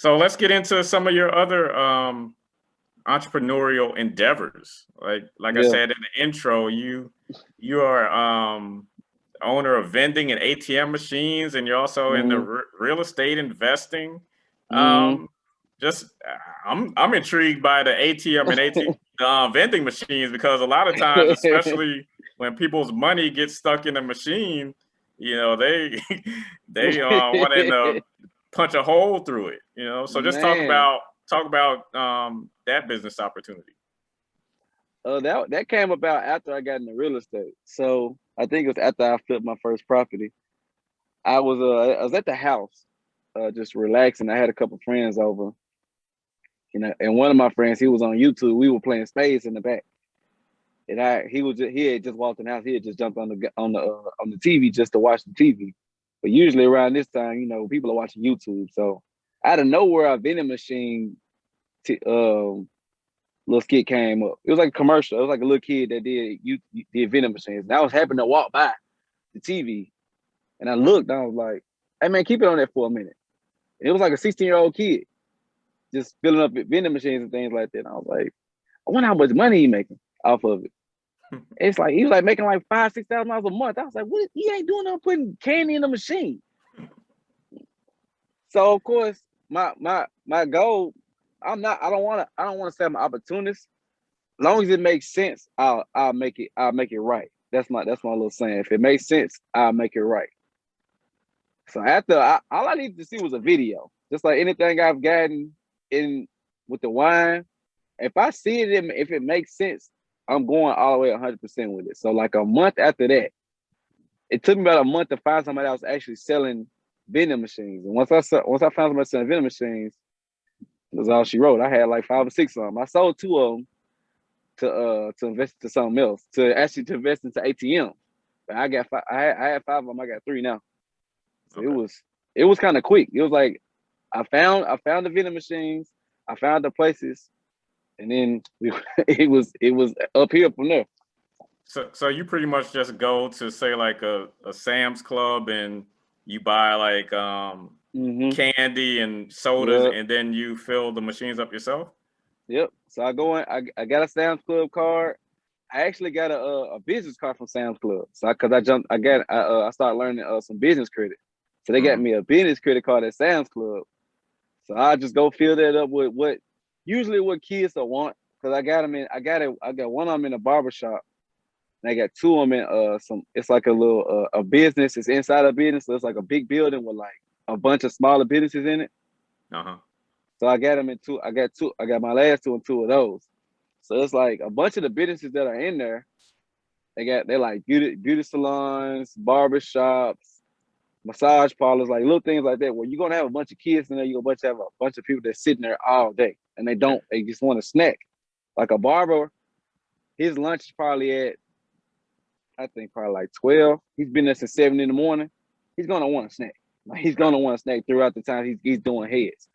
So let's get into some of your other entrepreneurial endeavors. Like I Yeah. said in the intro, you are owner of vending and ATM machines, and you're also in the Hmm. real estate investing. Hmm. Um, just I'm intrigued by the ATM and vending machines because a lot of times, especially when people's money gets stuck in a machine, they they want to punch a hole through it. So just Man, talk about that business opportunity. that came about after I got into real estate. So I think it was after I flipped my first property. I was at the house, just relaxing. I had a couple friends over, and one of my friends, he was on YouTube. We were playing spades in the back, and he had just walked in the house. He had just jumped on the TV just to watch the TV. But usually around this time, people are watching YouTube. So out of nowhere, a vending machine t little skit came up. It was like a commercial. It was like a little kid that did vending machines. And I was happening to walk by the TV, and I looked. And I was like, "Hey man, keep it on there for a minute." And it was like a 16-year-old kid just filling up vending machines and things like that. And I was like, "I wonder how much money he making off of it." It's like he was like making like $5,000-6,000 a month. I was like, "What? He ain't doing nothing putting candy in the machine." So of course, my goal. I don't want to say I'm an opportunist. As long as it makes sense, I'll make it right. That's my little saying. If it makes sense, I'll make it right. So all I needed to see was a video. Just like anything I've gotten in with the wine. If I see it, if it makes sense, I'm going all the way 100% with it. So like a month after that, it took me about a month to find somebody that was actually selling vending machines. And once I found somebody selling vending machines, that's all she wrote. I had like 5 or 6 of them. I sold 2 of them to invest into something else, to invest into ATM. But I got I had 5 of them. I got 3 now. So Okay. it was kind of quick. It was like I found the vending machines, I found the places, and then it was uphill from there. So you pretty much just go to say like a Sam's Club and you buy like Hmm. candy and sodas Yep. and then you fill the machines up yourself. Yep. So I go in. I got a Sam's Club card. I actually got a business card from Sam's Club. So because I started learning some business credit. So they got Hmm. me a business credit card at Sam's Club. So I just go fill that up with what kids will want. Because I got them in. I got one of them in a barber shop. And I got 2 of them in some. It's like a little a business. It's inside a business. So it's like a big building with like a bunch of smaller businesses in it. Uh huh. So I got them in two. I got two. I got my last 2 and 2 of those. So it's like a bunch of the businesses that are in there. They're like beauty salons, barber shops, massage parlors, like little things like that. Where you're gonna have a bunch of kids in there, you're gonna have a bunch of people that's sitting there all day and Yeah. they just want a snack. Like a barber, his lunch is probably at I think probably like 12. He's been there since 7 in the morning. He's gonna want a snack. Like he's Right. gonna want a snack throughout the time he's doing heads.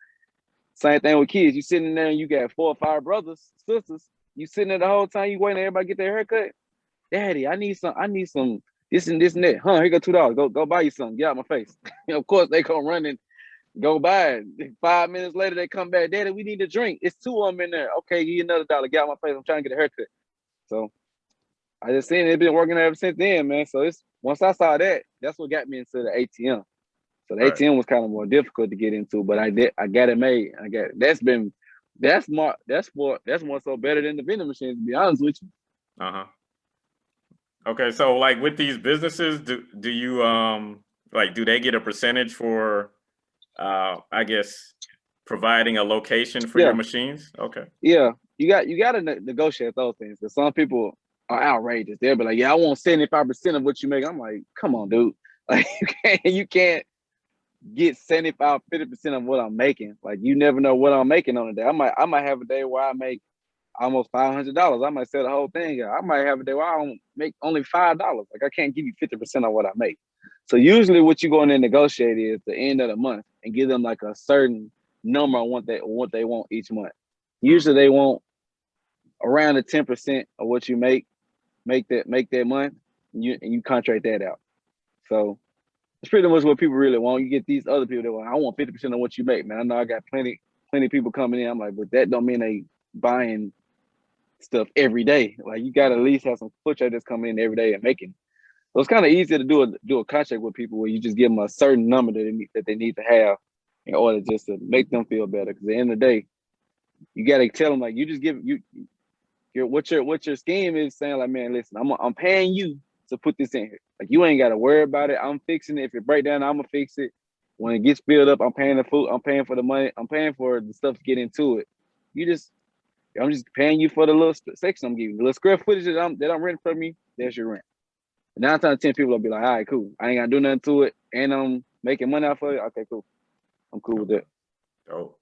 Same thing with kids. You sitting in there and you got 4 or 5 brothers, sisters. You sitting there the whole time you waiting for everybody to get their haircut. Daddy, I need some this and that. Huh, here go $2. Go buy you something. Get out my face. Of course they come running, go buy it. 5 minutes later they come back. Daddy, we need a drink. It's 2 of them in there. Okay, give you another dollar. Get out my face. I'm trying to get a haircut. So I just seen it been working ever since then, man. So it's once I saw that, that's what got me into the ATM. So the Right. ATM was kind of more difficult to get into, but I got it made. That's more so better than the vending machines, to be honest with you. Uh huh. Okay. So like with these businesses, do you like do they get a percentage for I guess providing a location for your Yeah. machines? Okay. Yeah, you got to negotiate those things. Because some people are outrageous. They'll be like, "Yeah, I want 75% of what you make." I'm like, "Come on, dude! Like you can't get 75, 50% of what I'm making. Like you never know what I'm making on a day. I might have a day where I make almost $500. I might sell the whole thing. I might have a day where I don't make only $5. Like I can't give you 50% of what I make. So usually, what you go in and negotiate is the end of the month and give them like a certain number on what they want each month. Mm. Usually, they want around the 10% of what you make that month. And you contract that out. So It's pretty much what people really want. You get these other people that want, I want 50% of what you make, man. I know I got plenty of people coming in. I'm like, but that don't mean they buying stuff every day. Like you gotta at least have some foot traders coming in every day and making. So it's kind of easier to do a contract with people where you just give them a certain number that they need to have in order just to make them feel better. Because at the end of the day, you gotta tell them like you just give what your scheme is saying like, man, listen, I'm paying you to put this in here. Like you ain't gotta worry about it. I'm fixing it. If it break down, I'm gonna fix it. When it gets filled up, I'm paying the food. I'm paying for the money. I'm paying for the stuff to get into it. I'm just paying you for the little section I'm giving you. The little square footage that I'm renting from you. That's your rent. 9 times out of 10 people will be like, all right, cool. I ain't gotta do nothing to it, and I'm making money off of it. Okay, cool. I'm cool with that. Dope.